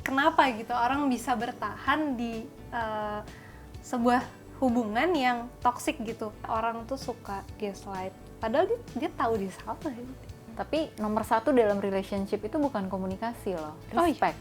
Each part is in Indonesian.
kenapa gitu orang bisa bertahan di sebuah hubungan yang toksik gitu. Orang tuh suka gaslight, padahal dia tahu dia salah. Tapi nomor satu dalam relationship itu bukan komunikasi loh, respect. Oh, iya.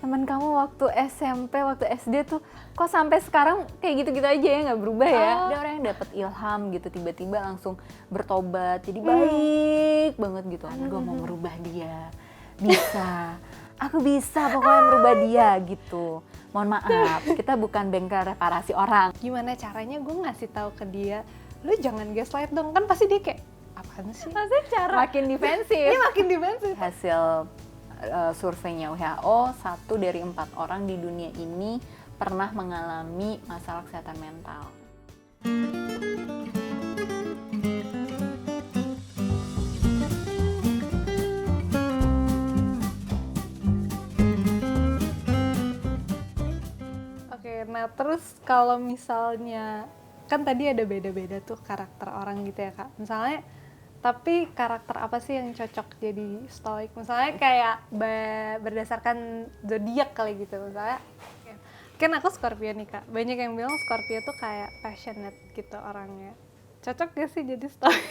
Teman kamu waktu SMP, waktu SD tuh kok sampai sekarang kayak gitu-gitu aja ya, nggak berubah ya? Ada orang yang dapat ilham gitu, tiba-tiba langsung bertobat, jadi baik banget gitu. Gue mau merubah dia, bisa. Aku bisa pokoknya merubah dia gitu. Mohon maaf, kita bukan bengkel reparasi orang. Gimana caranya gue ngasih tahu ke dia, lu jangan gaslight dong, kan pasti dia kayak apaan sih? Maksudnya cara makin defensif. Iya, makin defensif. Hasil surveinya WHO, 1 dari 4 orang di dunia ini pernah mengalami masalah kesehatan mental. Oke, nah terus kalau misalnya kan tadi ada beda-beda tuh karakter orang gitu ya Kak. Misalnya tapi karakter apa sih yang cocok jadi stoik? Misalnya kayak berdasarkan zodiak kali gitu misalnya. Kan aku Scorpio nih Kak. Banyak yang bilang Scorpio tuh kayak passionate gitu orangnya. Cocok gak sih jadi stoik?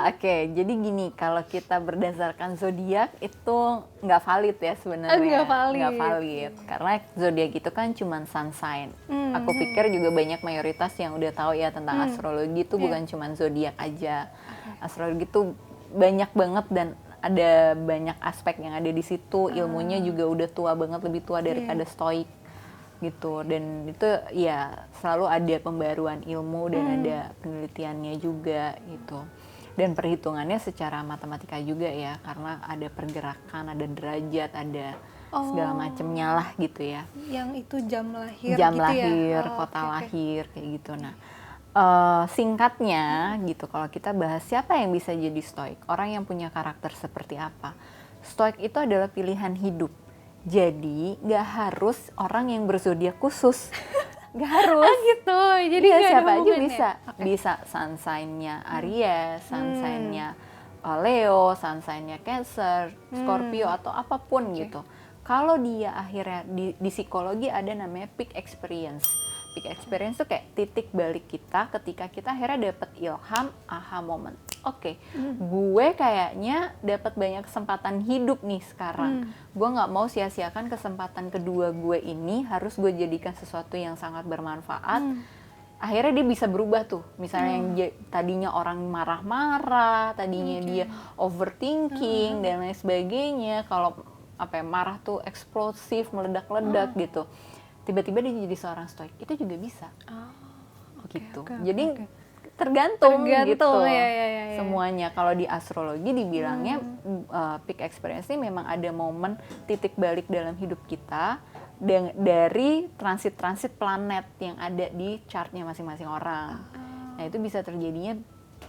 Oke, jadi gini, kalau kita berdasarkan zodiak itu nggak valid ya sebenarnya. Nggak valid. Karena zodiak itu kan cuma sun sign. Aku pikir juga banyak mayoritas yang udah tahu ya tentang astrologi itu bukan cuma zodiak aja. Astrologi itu banyak banget dan ada banyak aspek yang ada di situ. Ilmunya juga udah tua banget, lebih tua daripada stoik gitu. Dan itu ya selalu ada pembaruan ilmu dan ada penelitiannya juga gitu. Dan perhitungannya secara matematika juga ya, karena ada pergerakan, ada derajat, ada segala macamnya lah gitu ya. Yang itu jam lahir jam gitu lahir, ya? kota lahir kayak gitu. Nah, singkatnya gitu, kalau kita bahas siapa yang bisa jadi stoik, orang yang punya karakter seperti apa. Stoik itu adalah pilihan hidup. Jadi nggak harus orang yang berzodiak khusus. Gak harus. Gitu. Jadi iya, siapa aja bisa. Okay. Bisa sun sign-nya Aries, sun sign-nya Leo, sun sign-nya Cancer, Scorpio atau apapun gitu. Kalau dia akhirnya di psikologi ada namanya peak experience. Peak experience itu kayak titik balik kita ketika kita akhirnya dapat ilham, aha moment. Oke, gue kayaknya dapat banyak kesempatan hidup nih sekarang. Gue nggak mau sia-siakan kesempatan kedua gue ini, harus gue jadikan sesuatu yang sangat bermanfaat. Akhirnya dia bisa berubah tuh. Misalnya yang tadinya orang marah-marah, tadinya dia overthinking dan lain sebagainya. Kalau marah tuh eksplosif, meledak-ledak gitu. Tiba-tiba dia jadi seorang stoik, itu juga bisa. Gitu. Jadi tergantung gitu. Ya. Semuanya. Kalau di astrologi dibilangnya peak experience ini memang ada momen titik balik dalam hidup kita dari transit-transit planet yang ada di chartnya masing-masing orang. Nah, itu bisa terjadinya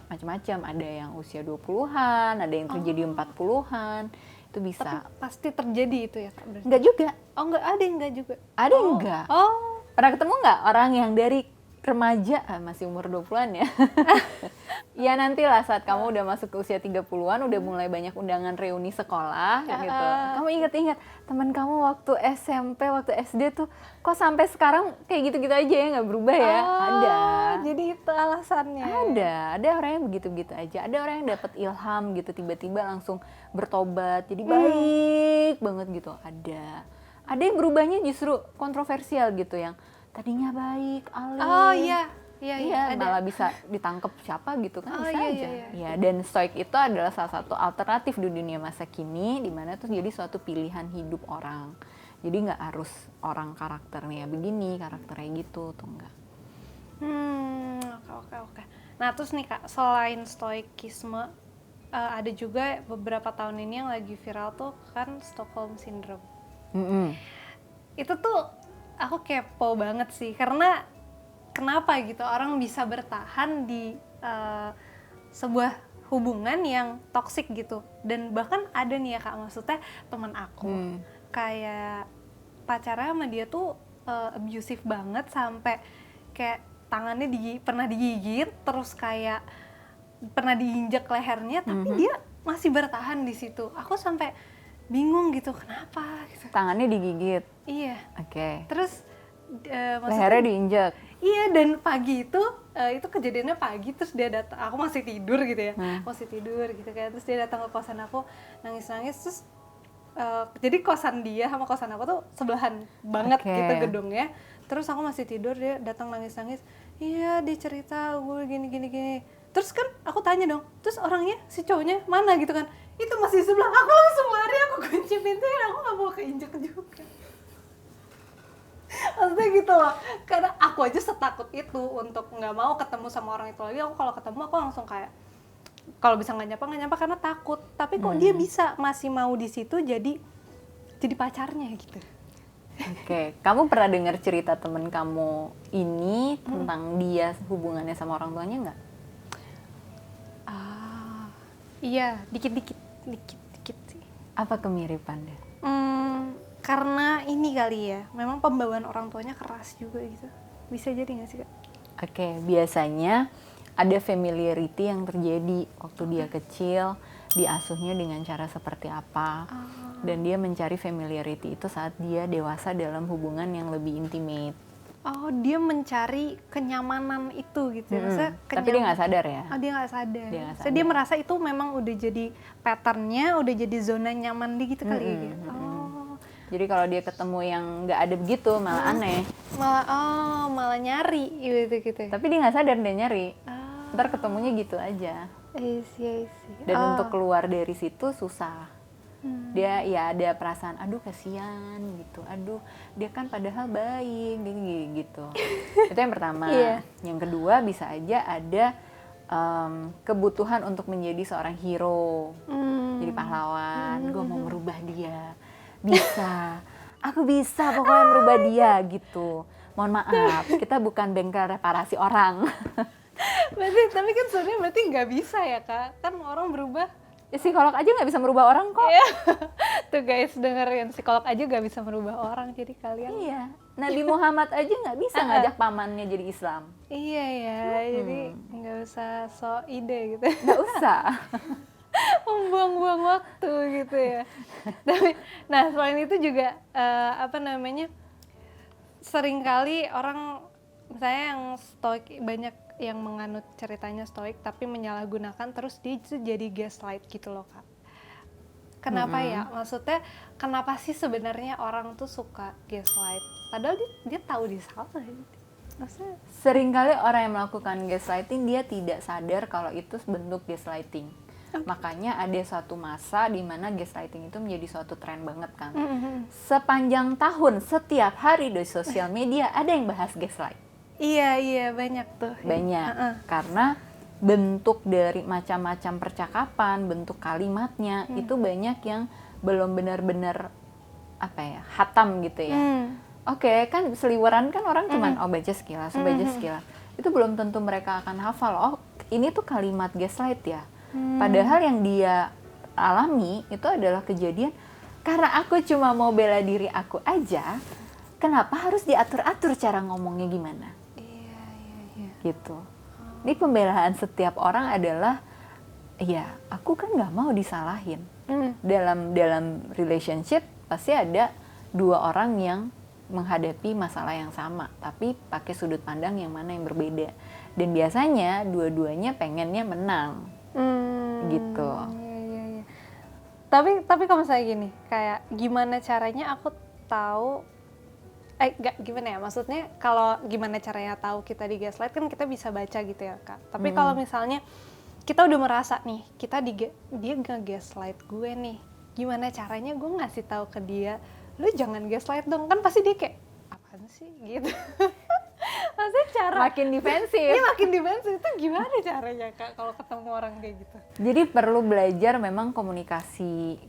macam-macam. Ada yang usia 20-an, ada yang terjadi 40-an. Itu bisa. Tapi pasti terjadi itu ya Kak? Berarti? Enggak juga. Oh enggak, ada yang enggak juga? Ada yang enggak. Pernah ketemu enggak orang yang dari remaja, masih umur 20-an ya? Ya nantilah saat kamu udah masuk ke usia 30-an, udah mulai banyak undangan reuni sekolah gitu. Kamu ingat-ingat teman kamu waktu SMP, waktu SD tuh kok sampai sekarang kayak gitu-gitu aja ya, nggak berubah ya? Ada. Jadi itu alasannya. Ada orang yang begitu-begitu aja. Ada orang yang dapat ilham gitu, tiba-tiba langsung bertobat, jadi baik banget gitu. Ada yang berubahnya justru kontroversial gitu, yang tadinya baik, alim. Iya, malah bisa ditangkap siapa gitu kan, bisa aja. Iya, dan stoik itu adalah salah satu alternatif di dunia masa kini, di mana itu jadi suatu pilihan hidup orang. Jadi nggak harus orang karakternya begini, karakternya gitu, tuh enggak. Oke. Nah terus nih Kak, selain stoikisme, ada juga beberapa tahun ini yang lagi viral tuh kan Stockholm Syndrome. Itu tuh aku kepo banget sih, karena kenapa gitu orang bisa bertahan di sebuah hubungan yang toksik gitu. Dan bahkan ada nih ya Kak, maksudnya teman aku kayak pacarnya sama dia tuh abusive banget, sampai kayak tangannya pernah digigit, terus kayak pernah diinjak lehernya, tapi dia masih bertahan di situ. Aku sampai bingung gitu kenapa gitu. Tangannya digigit. Iya. Oke. Terus Lehernya diinjek. iya, dan pagi itu kejadiannya pagi, terus dia datang, aku masih tidur gitu ya, masih tidur gitu kan, terus dia datang ke kosan aku nangis-nangis, terus jadi kosan dia sama kosan aku tuh sebelahan banget gitu gedungnya, terus aku masih tidur, dia datang nangis-nangis, iya dia cerita gue gini, terus kan aku tanya dong, terus orangnya si cowoknya mana gitu kan, itu masih di sebelah, aku langsung lari, aku kunci pintunya, aku nggak mau keinjek juga. Maksudnya gitu loh, karena aku aja setakut itu untuk nggak mau ketemu sama orang itu lagi. Aku kalau ketemu aku langsung kayak kalau bisa nggak nyapa karena takut. Tapi kok dia bisa masih mau di situ jadi pacarnya gitu. Oke, kamu pernah dengar cerita temen kamu ini tentang dia hubungannya sama orang tuanya nggak? Iya, dikit sih. Apa kemiripannya? Karena ini kali ya, memang pembawaan orang tuanya keras juga gitu. Bisa jadi nggak sih Kak? Oke, biasanya ada familiarity yang terjadi waktu dia kecil, diasuhnya dengan cara seperti apa, dan dia mencari familiarity itu saat dia dewasa dalam hubungan yang lebih intimate. Oh, dia mencari kenyamanan itu gitu ya? Maksudnya Tapi dia nggak sadar ya? Oh, dia nggak sadar. sadar. Dia merasa itu memang udah jadi patternnya, udah jadi zona nyaman dia gitu kali ya? Jadi kalau dia ketemu yang nggak ada begitu, malah aneh. Malah nyari gitu ya? Tapi dia nggak sadar dia nyari. Ntar ketemunya gitu aja. Iya. Dan untuk keluar dari situ susah. Dia ya ada perasaan, aduh kasihan gitu, aduh dia kan padahal baik gitu. Itu yang pertama. Yang kedua bisa aja ada kebutuhan untuk menjadi seorang hero, jadi pahlawan. Gue mau merubah dia, bisa, aku bisa pokoknya merubah dia gitu. Mohon maaf, kita bukan bengkel reparasi orang. Tapi kan sebenarnya berarti nggak bisa ya Kak, kan orang berubah. Psikolog aja nggak bisa merubah orang kok. Tuh guys, dengerin, psikolog aja nggak bisa merubah orang, jadi kalian. Iya, Nabi Muhammad aja nggak bisa ngajak pamannya jadi Islam. Iya ya, jadi nggak usah so ide gitu. Nggak usah. Membuang-buang waktu gitu ya. Tapi, nah selain itu juga seringkali orang misalnya yang stoik, banyak yang menganut ceritanya stoik tapi menyalahgunakan, terus dia itu jadi gaslight gitu loh Kak. Kenapa ya? Maksudnya kenapa sih sebenarnya orang tuh suka gaslight? Padahal dia tahu dia salah. Maksudnya seringkali orang yang melakukan gaslighting dia tidak sadar kalau itu bentuk gaslighting. Makanya ada suatu masa di mana gaslighting itu menjadi suatu tren banget kan. Sepanjang tahun, setiap hari di sosial media ada yang bahas gaslight. Iya banyak tuh. Banyak, karena bentuk dari macam-macam percakapan, bentuk kalimatnya itu banyak yang belum benar-benar hatam gitu ya. Oke, kan seliweran kan orang cuman baca sekilas. Itu belum tentu mereka akan hafal. Oh, ini tuh kalimat gaslight ya. Padahal yang dia alami itu adalah kejadian karena aku cuma mau bela diri aku aja. Kenapa harus diatur-atur cara ngomongnya gimana? Gitu. Ini pembelaan setiap orang adalah, ya aku kan nggak mau disalahin. Dalam relationship pasti ada dua orang yang menghadapi masalah yang sama, tapi pakai sudut pandang yang mana yang berbeda. Dan biasanya dua-duanya pengennya menang, gitu. Iya. Tapi kalau misalnya gini, kayak gimana caranya aku tahu? Gimana ya, maksudnya kalau gimana caranya tahu kita di gaslight kan kita bisa baca gitu ya Kak. Tapi kalau misalnya kita udah merasa nih dia nge-gaslight gue nih, gimana caranya gue ngasih tahu ke dia, lu jangan gaslight dong, kan pasti dia kayak apaan sih gitu. Maksudnya cara makin defensif. Iya, makin defensif. Itu gimana caranya Kak kalau ketemu orang kayak gitu? Jadi perlu belajar memang komunikasi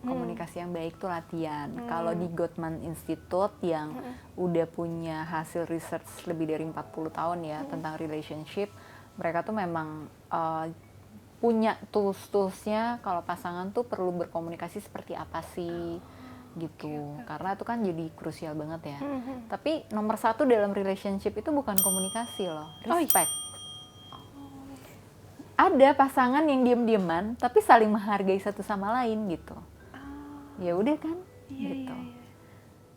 yang baik tuh latihan. Kalau di Gottman Institute yang udah punya hasil research lebih dari 40 tahun ya tentang relationship, mereka tuh memang punya tools-toolsnya kalau pasangan tuh perlu berkomunikasi seperti apa sih gitu. Karena itu kan jadi krusial banget ya. Tapi nomor satu dalam relationship itu bukan komunikasi loh, respect. Ada pasangan yang diam-diaman tapi saling menghargai satu sama lain gitu. ya udah kan, Iya, gitu. iya, iya.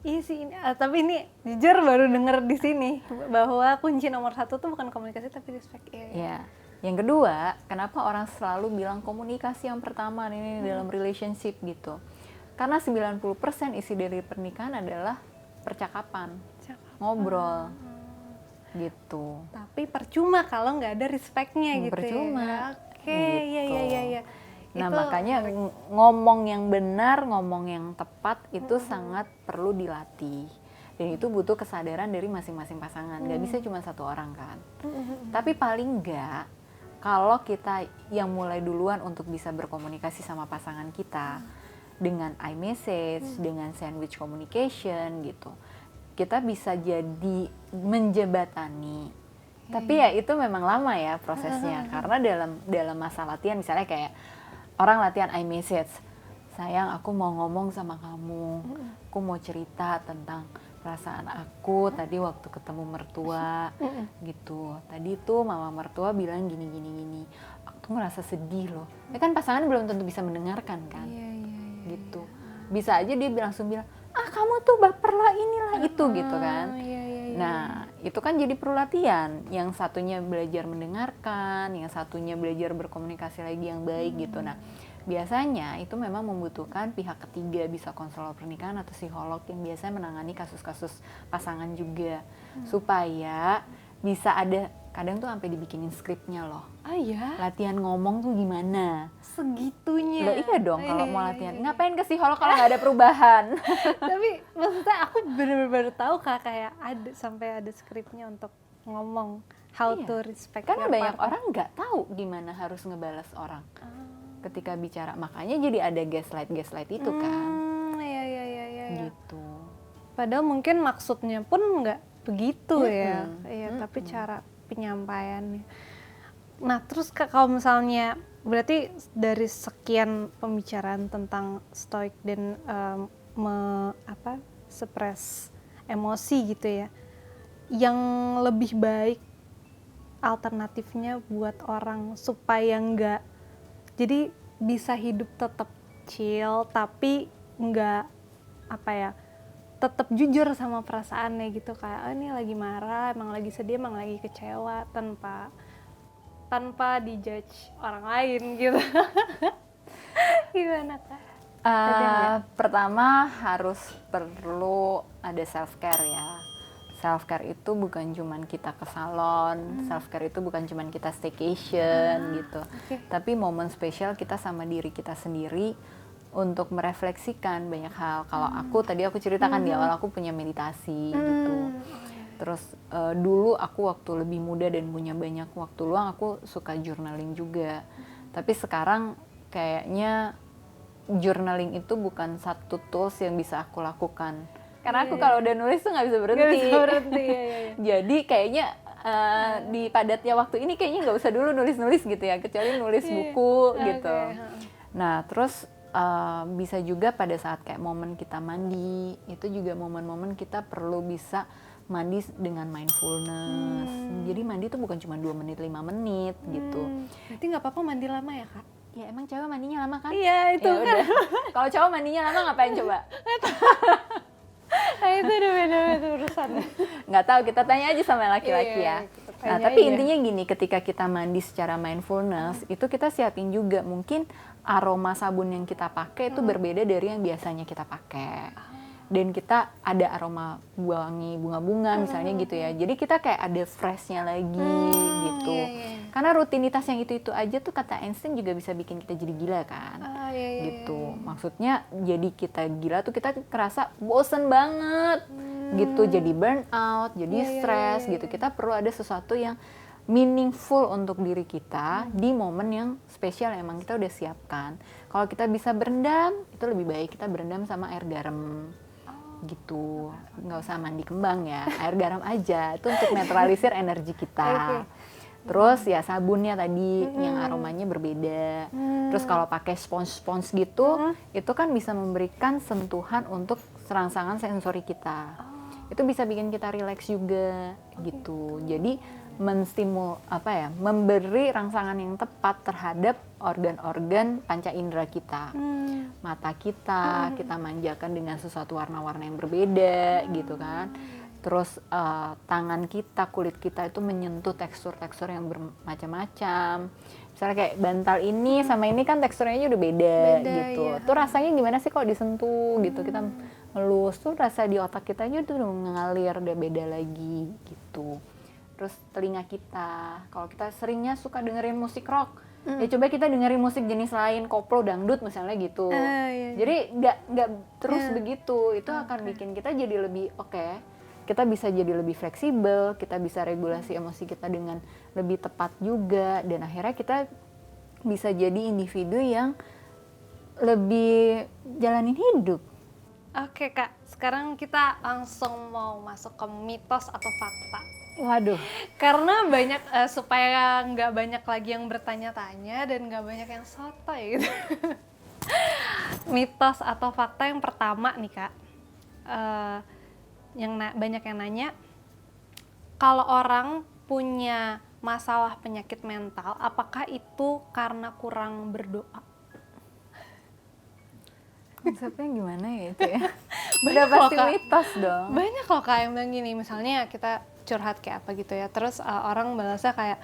Iya sih, tapi ini jujur baru denger di sini bahwa kunci nomor 1 tuh bukan komunikasi tapi respect. Iya, iya. Ya, yang kedua, kenapa orang selalu bilang komunikasi yang pertama ini dalam relationship gitu? Karena 90% isi dari pernikahan adalah percakapan, ngobrol, gitu. Tapi percuma kalau nggak ada respectnya gitu Percuma, ya. Oke, iya, gitu. iya, iya, iya. Nah, Itu makanya ngomong yang benar, ngomong yang tepat itu sangat perlu dilatih. Dan itu butuh kesadaran dari masing-masing pasangan. Gak bisa cuma satu orang kan. Tapi paling enggak, kalau kita yang mulai duluan untuk bisa berkomunikasi sama pasangan kita dengan iMessage, dengan sandwich communication gitu, kita bisa jadi menjebatani. Tapi ya itu memang lama ya prosesnya, karena dalam masa latihan misalnya kayak orang latihan iMessage, sayang aku mau ngomong sama kamu, aku mau cerita tentang perasaan aku tadi waktu ketemu mertua gitu. Tadi tuh mama mertua bilang gini gini gini, aku tuh ngerasa sedih loh. Ya kan pasangan belum tentu bisa mendengarkan kan, iya, iya, iya. gitu. Bisa aja dia langsung bilang, ah kamu tuh baper lah inilah itu gitu kan. Iya, iya, iya. Nah, itu kan jadi perlu latihan. Yang satunya belajar mendengarkan, yang satunya belajar berkomunikasi lagi yang baik gitu. Nah, biasanya itu memang membutuhkan pihak ketiga, bisa konselor pernikahan atau psikolog yang biasanya menangani kasus-kasus pasangan juga. Supaya bisa ada, kadang tuh sampai dibikinin skripnya loh. Ah ya, Latihan ngomong tuh gimana? segitunya. Loh iya dong, kalau Iya, mau iya, latihan. iya. Ngapain ke psikolog kalau nggak ada perubahan? Tapi maksudnya aku bener-bener baru tahu Kak, kayak ada sampai ada skripnya untuk ngomong how Iya. to respect Karena your banyak partner. orang nggak tahu gimana harus ngebalas orang ketika bicara. Makanya jadi ada gaslight itu kan, Iya, iya, iya, iya, iya. gitu. Padahal mungkin maksudnya pun nggak begitu ya. Mm-mm. Iya, tapi cara penyampaiannya. Nah, terus Kak, kalau misalnya berarti dari sekian pembicaraan tentang stoik dan suppress emosi gitu ya, yang lebih baik alternatifnya buat orang supaya nggak, jadi bisa hidup tetap chill tapi nggak tetap jujur sama perasaannya gitu, kayak oh, ini lagi marah, emang lagi sedih, emang lagi kecewa, tanpa dijudge orang lain gitu. Gimana Kak? Ada nggak? Pertama harus perlu ada self care ya. Self care itu bukan cuman kita ke salon, self care itu bukan cuman kita staycation gitu. Oke. Tapi momen spesial kita sama diri kita sendiri untuk merefleksikan banyak hal. Kalau aku tadi aku ceritakan di awal aku punya meditasi gitu. Terus dulu aku waktu lebih muda dan punya banyak waktu luang, aku suka journaling juga. Tapi sekarang kayaknya journaling itu bukan satu tools yang bisa aku lakukan. Karena aku kalau udah nulis tuh nggak bisa berhenti. Nggak bisa berhenti, iya, iya. Jadi kayaknya di padatnya waktu ini kayaknya nggak usah dulu nulis-nulis gitu ya, kecuali nulis buku gitu. Nah terus bisa juga pada saat kayak momen kita mandi, itu juga momen-momen kita perlu bisa mandi dengan mindfulness. Jadi mandi tuh bukan cuma 2 menit, 5 menit gitu. Berarti nggak apa-apa mandi lama ya Kak? Ya emang cewek mandinya lama kan? Iya, itu Ya kan. udah. Kalau cowok mandinya lama ngapain coba? Nah, itu udah beda urusannya. Nggak tahu, kita tanya aja sama laki-laki Iya, ya. kita Nah, tanya tapi aja. intinya gini, ketika kita mandi secara mindfulness, itu kita siapin juga mungkin aroma sabun yang kita pakai itu berbeda dari yang biasanya kita pakai. Dan kita ada aroma wangi bunga-bunga misalnya gitu ya. Jadi kita kayak ada freshnya lagi gitu. iya, iya. Karena rutinitas yang itu aja tuh kata Einstein juga bisa bikin kita jadi gila kan. Iya, iya, Gitu. Maksudnya jadi kita gila tuh kita kerasa bosen banget gitu, jadi burnout, jadi stres gitu. Kita perlu ada sesuatu yang meaningful untuk diri kita di momen yang spesial yang emang kita udah siapkan. Kalau kita bisa berendam, itu lebih baik kita berendam sama air garam gitu. Nggak usah mandi kembang ya, air garam aja itu untuk netralisir energi kita. Terus ya sabunnya tadi yang aromanya berbeda. Terus kalau pakai spons gitu, itu kan bisa memberikan sentuhan untuk serangsangan sensori kita. Itu bisa bikin kita rileks juga gitu. Jadi memberi rangsangan yang tepat terhadap organ-organ panca indera kita. mata kita, kita manjakan dengan sesuatu warna-warna yang berbeda gitu kan. Terus tangan kita, kulit kita itu menyentuh tekstur-tekstur yang bermacam-macam. Misalnya kayak bantal ini sama ini kan teksturnya udah beda gitu. Iya. Tuh rasanya gimana sih kalau disentuh gitu. Kita ngelus tuh rasa di otak kita aja tuh udah mengalir, udah beda lagi gitu. Terus telinga kita, kalau kita seringnya suka dengerin musik rock, ya coba kita dengerin musik jenis lain, koplo, dangdut misalnya gitu. Iya. Jadi nggak terus begitu, itu akan bikin kita jadi lebih kita bisa jadi lebih fleksibel, kita bisa regulasi emosi kita dengan lebih tepat juga, dan akhirnya kita bisa jadi individu yang lebih jalanin hidup. Oke Kak, sekarang kita langsung mau masuk ke mitos atau fakta. Waduh. Karena banyak, supaya nggak banyak lagi yang bertanya-tanya dan nggak banyak yang sotoy gitu. Mitos atau fakta yang pertama nih Kak, banyak yang nanya, kalau orang punya masalah penyakit mental, apakah itu karena kurang berdoa? Konsepnya gimana ya itu ya? Udah pasti mitos dong. Banyak loh Kak yang bilang gini, misalnya kita curhat kayak apa gitu ya, terus orang balasnya kayak,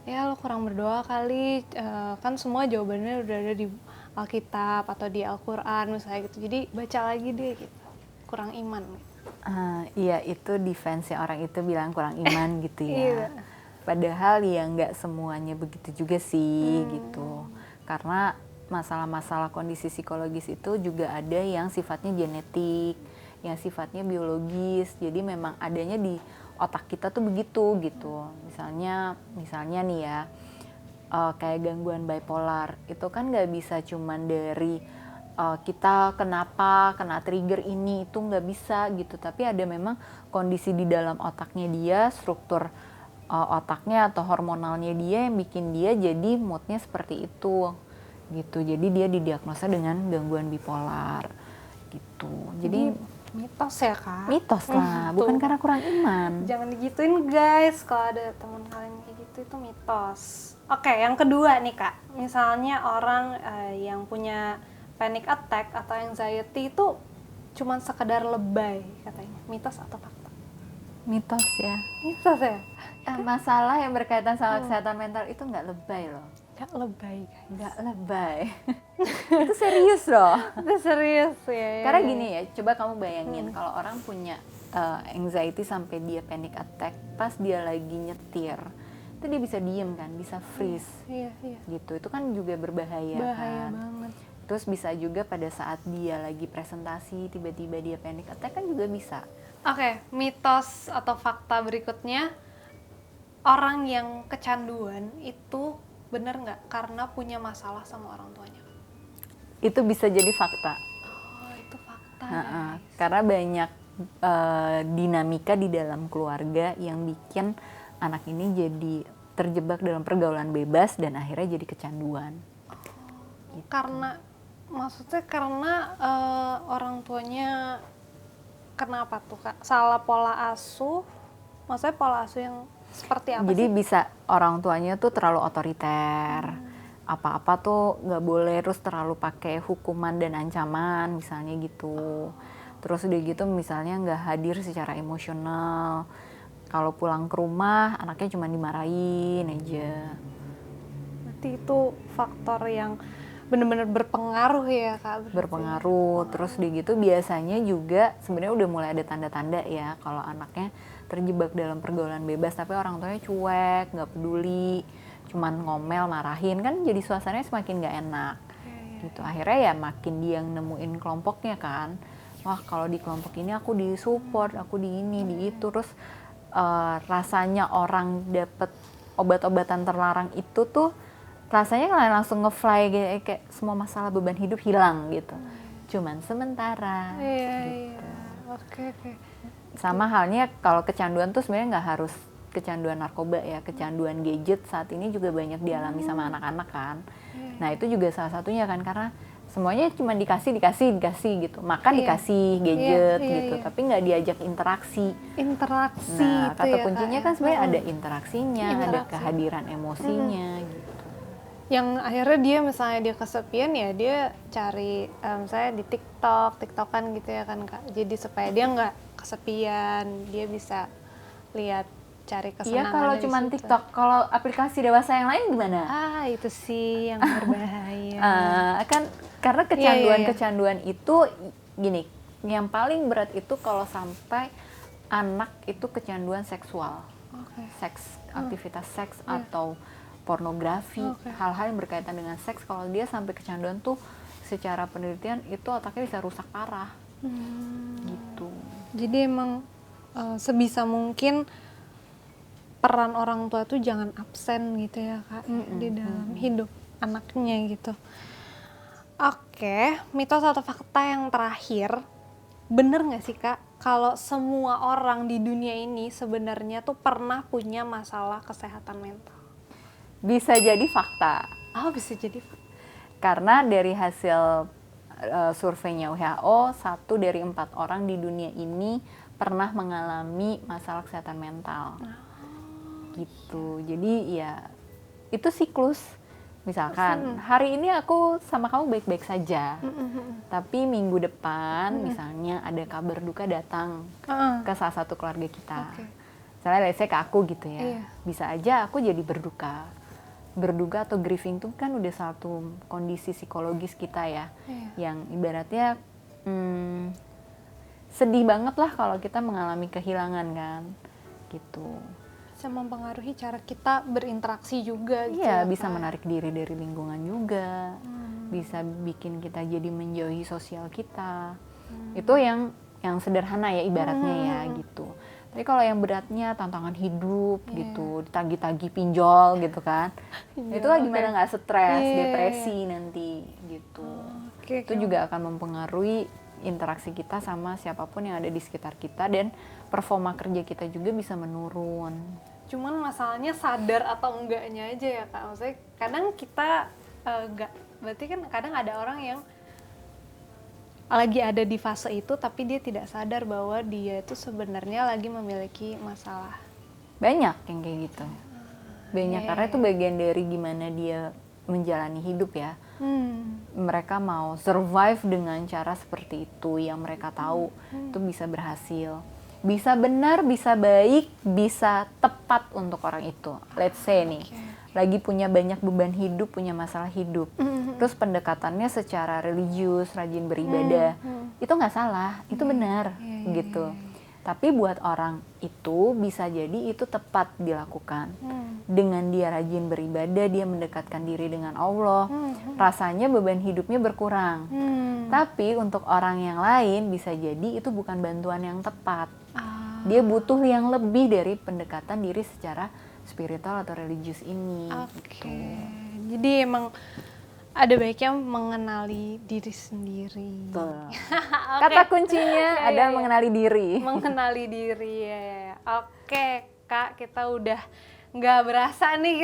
ya lo kurang berdoa kali, kan semua jawabannya udah ada di Alkitab atau di Al-Quran misalnya gitu, jadi baca lagi deh gitu, kurang iman gitu. Iya, itu defense orang itu bilang kurang iman gitu ya. Iya. Padahal ya nggak semuanya begitu juga sih gitu. Karena masalah-masalah kondisi psikologis itu juga ada yang sifatnya genetik, yang sifatnya biologis. Jadi memang adanya di otak kita tuh begitu gitu. Misalnya nih ya, kayak gangguan bipolar itu kan nggak bisa cuman dari kita kena trigger ini itu nggak bisa gitu, tapi ada memang kondisi di dalam otaknya dia, struktur otaknya atau hormonalnya dia yang bikin dia jadi moodnya seperti itu gitu. Jadi dia didiagnosa dengan gangguan bipolar gitu. Jadi mitos ya Kak? mitos lah, bukan karena kurang iman. Jangan digituin guys, kalau ada teman kalian kayak gitu itu mitos. Oke, yang kedua nih Kak, misalnya orang yang punya panic attack atau anxiety itu cuman sekedar lebay katanya, mitos atau fakta? Mitos ya. Mitos ya? Masalah yang berkaitan sama kesehatan mental itu nggak lebay loh. Nggak lebay guys. Nggak lebay. Itu serius loh. Itu serius ya. Karena gini ya, coba kamu bayangin kalau orang punya anxiety sampai dia panic attack, pas dia lagi nyetir, itu dia bisa diem kan, bisa freeze. Iya. Gitu, itu kan juga berbahaya. Bahaya kan? banget. Terus bisa juga pada saat dia lagi presentasi, tiba-tiba dia panic attack kan juga bisa. Oke, mitos atau fakta berikutnya, orang yang kecanduan itu benar nggak karena punya masalah sama orang tuanya? Itu bisa jadi fakta. Oh, itu fakta. Karena banyak dinamika di dalam keluarga yang bikin anak ini jadi terjebak dalam pergaulan bebas dan akhirnya jadi kecanduan. Gitu. Maksudnya karena orang tuanya kenapa tuh Kak? Salah pola asuh? Maksudnya pola asuh yang seperti apa Jadi sih? bisa orang tuanya tuh terlalu otoriter, apa-apa tuh nggak boleh, terus terlalu pakai hukuman dan ancaman misalnya gitu. Terus udah gitu misalnya nggak hadir secara emosional. Kalau pulang ke rumah anaknya cuma dimarahin aja. Berarti itu faktor yang benar-benar berpengaruh ya Kak? Berpengaruh. Terus udah gitu biasanya juga sebenarnya udah mulai ada tanda-tanda ya kalau anaknya terjebak dalam pergaulan bebas tapi orang tuanya cuek, nggak peduli, cuman ngomel, marahin, kan jadi suasananya semakin nggak enak. Gitu. Akhirnya ya makin dia yang nemuin kelompoknya kan. Wah, kalau di kelompok ini aku disupport, aku di ini, di itu. Terus rasanya orang dapet obat-obatan terlarang itu tuh rasanya langsung ngefly kayak semua masalah beban hidup hilang gitu. Cuman sementara. Iya. Oke. Sama halnya kalau kecanduan tuh sebenarnya nggak harus kecanduan narkoba ya, kecanduan gadget saat ini juga banyak dialami sama anak-anak kan. Nah itu juga salah satunya kan, karena semuanya cuma dikasih gitu, makan dikasih gadget gitu, tapi nggak diajak interaksi. Nah kata kuncinya kan sebenarnya ada interaksinya, ada kehadiran emosinya gitu. yang akhirnya dia misalnya dia kesepian ya dia cari misalnya di TikTokan gitu ya kan Kak. Jadi supaya dia nggak kesepian, dia bisa lihat cari kesenangan. Iya kalau dari cuma situ. TikTok, kalau aplikasi dewasa yang lain gimana? Itu sih yang berbahaya. Kan karena kecanduan itu gini, yang paling berat itu kalau sampai anak itu kecanduan seksual, seks, aktivitas seks atau pornografi, hal-hal yang berkaitan dengan seks. Kalau dia sampai kecanduan tuh secara penelitian itu otaknya bisa rusak parah gitu. Jadi emang sebisa mungkin peran orang tua tuh jangan absen gitu ya Kak di dalam hidup anaknya gitu. Oke, mitos atau fakta yang terakhir, bener nggak sih Kak kalau semua orang di dunia ini sebenarnya tuh pernah punya masalah kesehatan mental? Bisa jadi fakta. Bisa jadi fakta. Karena dari hasil surveinya WHO, 1 dari 4 orang di dunia ini pernah mengalami masalah kesehatan mental. Gitu. Jadi ya itu siklus. Misalkan hari ini aku sama kamu baik-baik saja, tapi minggu depan misalnya ada kabar duka datang ke salah satu keluarga kita. Misalnya let's say ke aku gitu ya. Bisa aja aku jadi berduka atau grieving itu kan udah satu kondisi psikologis kita ya, yang ibaratnya sedih banget lah kalau kita mengalami kehilangan kan, gitu. Bisa mempengaruhi cara kita berinteraksi juga gitu. Iya, bisa menarik diri dari lingkungan juga, bisa bikin kita jadi menjauhi sosial kita. Itu yang sederhana ya ibaratnya ya gitu. Tapi kalau yang beratnya tantangan hidup gitu, ditagi-tagi pinjol gitu kan, itu lah gimana nggak stres, depresi nanti gitu. Itu juga akan mempengaruhi interaksi kita sama siapapun yang ada di sekitar kita, dan performa kerja kita juga bisa menurun. Cuman masalahnya sadar atau enggaknya aja ya Kak. Maksudnya kadang kita enggak, berarti kan kadang ada orang yang lagi ada di fase itu tapi dia tidak sadar bahwa dia itu sebenarnya lagi memiliki masalah. Banyak yang kayak gitu. Banyak karena itu bagian dari gimana dia menjalani hidup ya. Mereka mau survive dengan cara seperti itu yang mereka tahu itu bisa berhasil. Bisa benar, bisa baik, bisa tepat untuk orang itu. Let's say nih, lagi punya banyak beban hidup, punya masalah hidup. Terus pendekatannya secara religius, rajin beribadah. Itu nggak salah, itu benar gitu. Tapi buat orang itu bisa jadi itu tepat dilakukan. Dengan dia rajin beribadah, dia mendekatkan diri dengan Allah, rasanya beban hidupnya berkurang. Tapi untuk orang yang lain bisa jadi itu bukan bantuan yang tepat. Dia butuh yang lebih dari pendekatan diri secara spiritual atau religius ini. Gitu. Jadi emang ada baiknya mengenali diri sendiri. Kata kuncinya ada mengenali diri. Mengenali diri ya. Oke Kak, kita udah nggak berasa nih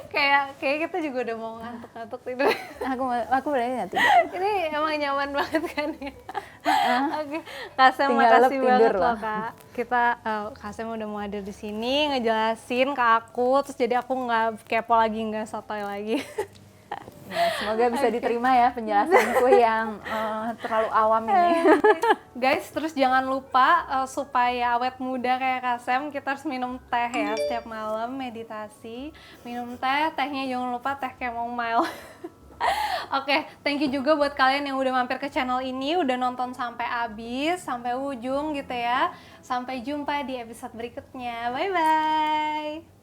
kayak kita juga udah mau ngantuk-ngantuk tidur. Aku berani nggak tidur. Ini emang nyaman banget kan ya. Oke, Kak Sam, makasih banget loh Kak. Kak Sam udah mau hadir di sini ngejelasin ke aku, terus jadi aku nggak kepo lagi, nggak sotoy lagi. Ya, semoga bisa diterima ya penjelasanku yang terlalu awam ini. Guys, terus jangan lupa supaya awet muda kayak Kak Sam, kita harus minum teh ya setiap malam, meditasi, minum teh, tehnya jangan lupa teh chamomile. Oke, thank you juga buat kalian yang udah mampir ke channel ini, udah nonton sampai habis, sampai ujung gitu ya. Sampai jumpa di episode berikutnya. Bye-bye.